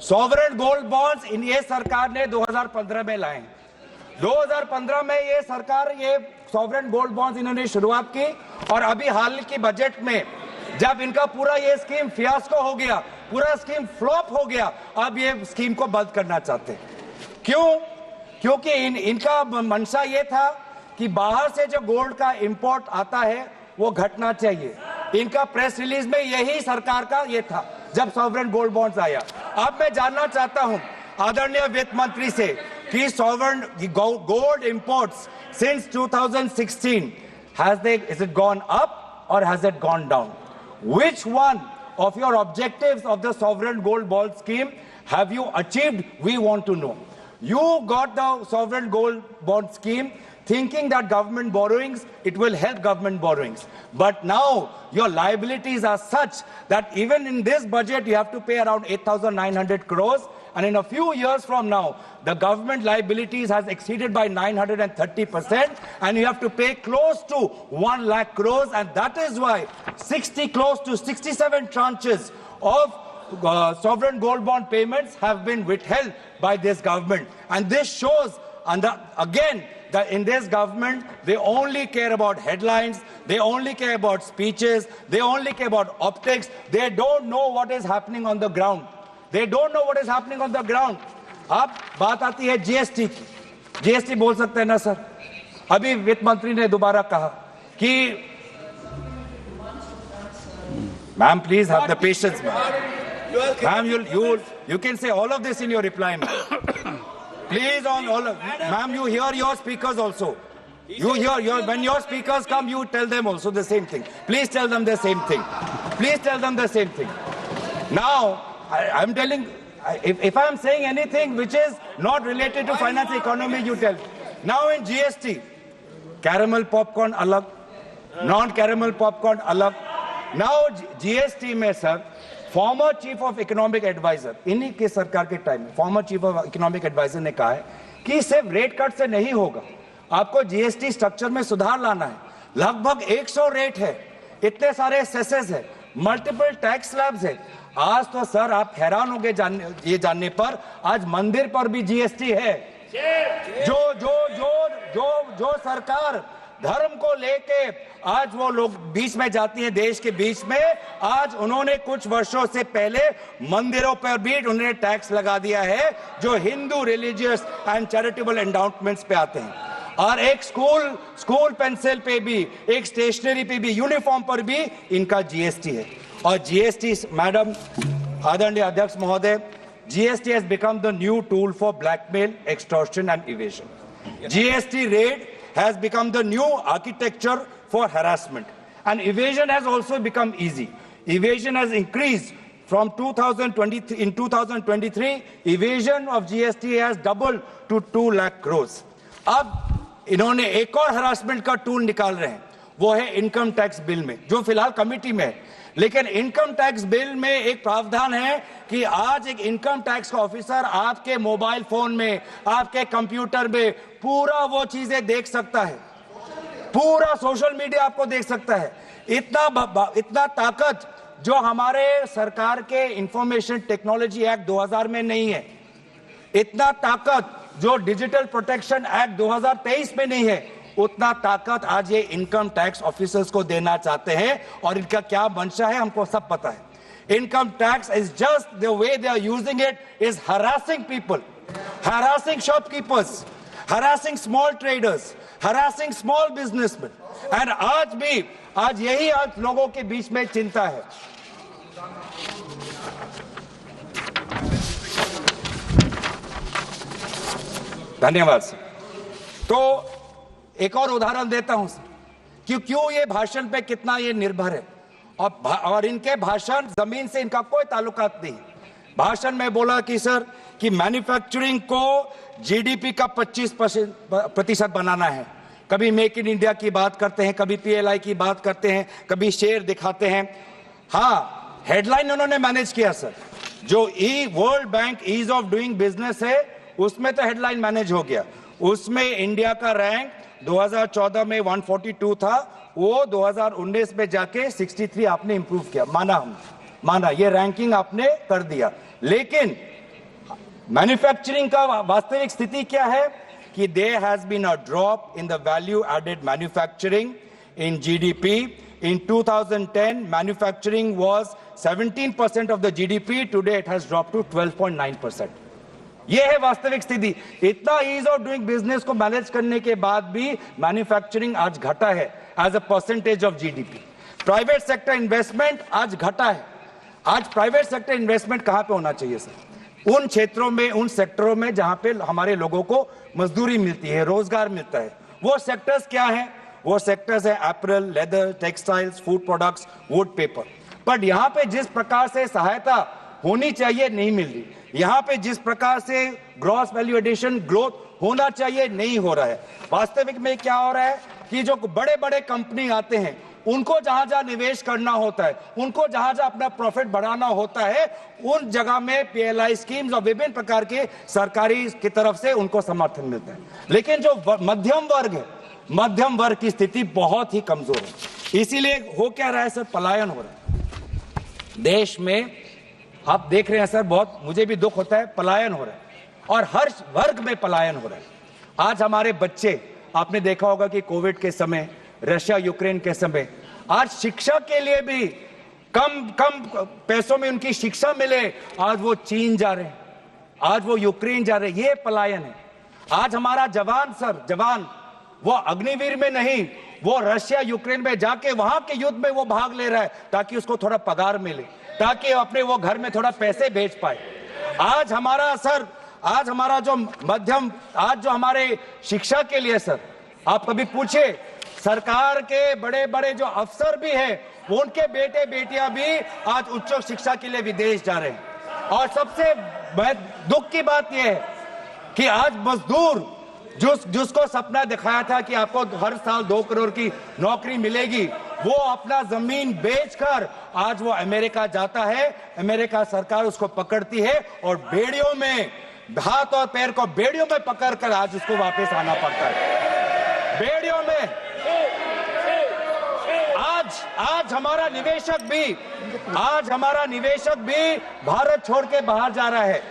Sovereign gold bonds in ये सरकार ने 2015 में लाए। 2015 में ये सरकार ये सॉवरेन गोल्ड बॉन्ड्स इन्होंने शुरुआत की और अभी हाल की बजट में जब इनका पूरा ये स्कीम फियास्को हो गया, पूरा स्कीम फ्लॉप हो गया, अब ये स्कीम को बंद करना चाहते हैं। क्यों? क्योंकि इनका मंशा ये था कि बाहर से जो गोल्ड का इंपोर्ट आता है वो घटना चाहिए। इनका प्रेस रिलीज में यही सरकार का ये था जब सॉवरेन गोल्ड बॉन्ड्स आया। अब मैं जानना चाहता हूं आदरणीय वित्त मंत्री से कि sovereign gold imports since 2016 is it gone up or has it gone down? Which one of your objectives of the sovereign gold bond scheme have you achieved? We want to know. You got the sovereign gold bond scheme thinking that government borrowings, it will help government borrowings. But now your liabilities are such that even in this budget you have to pay around 8,900 crores, and in a few years from now the government liabilities has exceeded by 930%, and you have to pay close to 1 lakh crores, and that is why close to 67 tranches of sovereign gold bond payments have been withheld by this government. And this shows, and again, that in this government, they only care about headlines, they only care about speeches, they only care about optics, they don't know what is happening on the ground. They don't know what is happening on the ground. अब बात आती है GST की। GST बोल सकते हैं ना sir? अभी वित्त मंत्री ने दोबारा कहा कि ma'am please have the patience ma'am you can say all of this in your reply ma'am. Please on all of ma'am, you hear your speakers also. You hear when your speakers come, you tell them also the same thing. Please tell them the same thing. Please tell them the same thing. Now I'm telling, if I'm saying anything which is not related to finance economy, you tell. Now in GST, caramel popcorn alag, non-caramel popcorn alag. Now GST में sir former chief of economic adviser, इन्हीं के सरकार के time में former chief of economic adviser ने कहा है कि सिर्फ रेट कट से नहीं होगा, आपको जीएसटी स्ट्रक्चर में सुधार लाना है। लगभग 100 रेट है, इतने सारे सेसेस है, मल्टीपल टैक्स स्लैब्स है। आज तो सर आप हैरान होंगे ये जानने पर, आज मंदिर पर भी जीएसटी है। जो सरकार धर्म को लेके आज वो लोग बीच में जाती है, देश के बीच में, आज उन्होंने कुछ वर्षों से पहले मंदिरों पर भी उन्होंने टैक्स लगा दिया है जो Hindu religious and charitable endowments पे आते हैं। और एक स्कूल पेंसिल पे भी, एक स्टेशनरी पे भी, यूनिफॉर्म पर भी इनका जीएसटी है। और जीएसटी मैडम आदरणीय अध्यक्ष महोदय, GST has become the new tool for blackmail, extortion and evasion. GST rate has become the new architecture for harassment, and evasion has also become easy. Evasion has increased from 2023. In 2023, evasion of GST has doubled to 2 lakh crores. अब इन्होंने एक और harassment का tool निकाल रहे हैं, वो है इनकम टैक्स बिल में, जो फिलहाल कमिटी में है। लेकिन इनकम टैक्स बिल में एक प्रावधान है कि आज एक इनकम टैक्स का ऑफिसर आपके मोबाइल फोन में, आपके कंप्यूटर में पूरा वो चीजें देख सकता है, पूरा सोशल मीडिया आपको देख सकता है। इतना ताकत जो हमारे सरकार के इंफॉर्मेशन टेक्नोलॉजी एक्ट 2000 में नहीं है, इतना ताकत जो डिजिटल प्रोटेक्शन एक्ट 2023 में नहीं है, उतना ताकत आज ये इनकम टैक्स ऑफिसर्स को देना चाहते हैं। और इनका क्या मंशा है हमको सब पता है। Income tax is just the way they are using it is harassing people, harassing shopkeepers, harassing small traders, harassing small businessman. And आज यही आज लोगों के बीच में चिंता है। धन्यवाद सर। तो एक और उदाहरण देता हूं कि क्यों ये भाषण पे कितना ये निर्भर है, और इनके भाषण जमीन से इनका कोई ताल्लुकात नहीं। भाषण में बोला कि सर कि मैन्युफैक्चरिंग को जीडीपी का 25% बनाना है। कभी मेक इन इंडिया की बात करते हैं, कभी पीएलआई की बात करते हैं, कभी शेयर दिखाते हैं। हाँ, हेडलाइन उन्होंने मैनेज किया सर। जो world bank ease of doing business है उसमें तो हेडलाइन मैनेज हो गया। उसमें इंडिया का रैंक 2014 में 142 था, वो 2019 में जाके 63 आपने इंप्रूव किया। माना ये रैंकिंग आपने कर दिया। लेकिन मैन्युफैक्चरिंग का वास्तविक स्थिति क्या है कि there has been a drop in the value added manufacturing in GDP. In 2010, manufacturing was 17% of the GDP. Today, it has dropped to 12.9%. ये है वास्तविक स्थिति. इतना ईज ऑफ डूइंग बिजनेस को मैनेज करने के बाद भी मैन्युफैक्चरिंग आज घटा है as a percentage of GDP. Private sector investment आज घटा है. आज प्राइवेट सेक्टर इन्वेस्टमेंट कहां पे होना चाहिए सर? उन क्षेत्रों में, उन सेक्टरों में जहां पे हमारे लोगों को मजदूरी मिलती है, रोजगार मिलता है. वो सेक्टर्स क्या है? वो सेक्टर्स है apparel, leather, textiles, food products, would, paper. But यहाँ पे जिस प्रकार से सहायता होनी चाहिए नहीं मिल रही. यहाँ पे जिस प्रकार से ग्रॉस वैल्यू एडिशन ग्रोथ होना चाहिए नहीं हो रहा है. वास्तविक में क्या हो रहा है कि जो बड़े बड़े कंपनी आते हैं, उनको जहां जहां निवेश करना होता है, उनको जहां जहां अपना प्रॉफिट बढ़ाना होता है, उन जगह में पीएलआई स्कीम्स और विभिन्न प्रकार के सरकारी की तरफ से उनको समर्थन मिलता है. लेकिन जो मध्यम वर्ग है, मध्यम वर्ग की स्थिति बहुत ही कमजोर है. इसीलिए हो क्या रहा है सर? पलायन हो रहा है देश में. आप देख रहे हैं सर, बहुत मुझे भी दुख होता है, पलायन हो रहा है और हर वर्ग में पलायन हो रहा है. आज हमारे बच्चे, आपने देखा होगा कि कोविड के समय, रशिया यूक्रेन के समय, आज शिक्षा के लिए भी कम पैसों में उनकी शिक्षा मिले, आज वो चीन जा रहे हैं, आज वो यूक्रेन जा रहे हैं. ये पलायन है. आज हमारा जवान सर, जवान वो अग्निवीर में नहीं, वो रशिया यूक्रेन में जाके वहां के युद्ध में वो भाग ले रहा है ताकि उसको थोड़ा पगार मिले, ताकि अपने वो घर में थोड़ा पैसे भेज पाए. आज हमारा सर, आज हमारा जो मध्यम, आज जो हमारे शिक्षा के लिए सर, आप कभी पूछे, सरकार के बड़े बड़े जो अफसर भी हैं, उनके बेटे बेटियां भी आज उच्च शिक्षा के लिए विदेश जा रहे हैं. और सबसे दुख की बात यह है कि आज मजदूर जिसको सपना दिखाया था कि आपको हर साल 2 करोड़ की नौकरी मिलेगी, वो अपना जमीन बेचकर आज वो अमेरिका जाता है. अमेरिका सरकार उसको पकड़ती है और बेड़ियों में, हाथ और पैर को बेड़ियों में पकड़कर आज उसको वापस आना पड़ता है. बेड़ियों में. आज हमारा निवेशक भी भारत छोड़ के बाहर जा रहा है.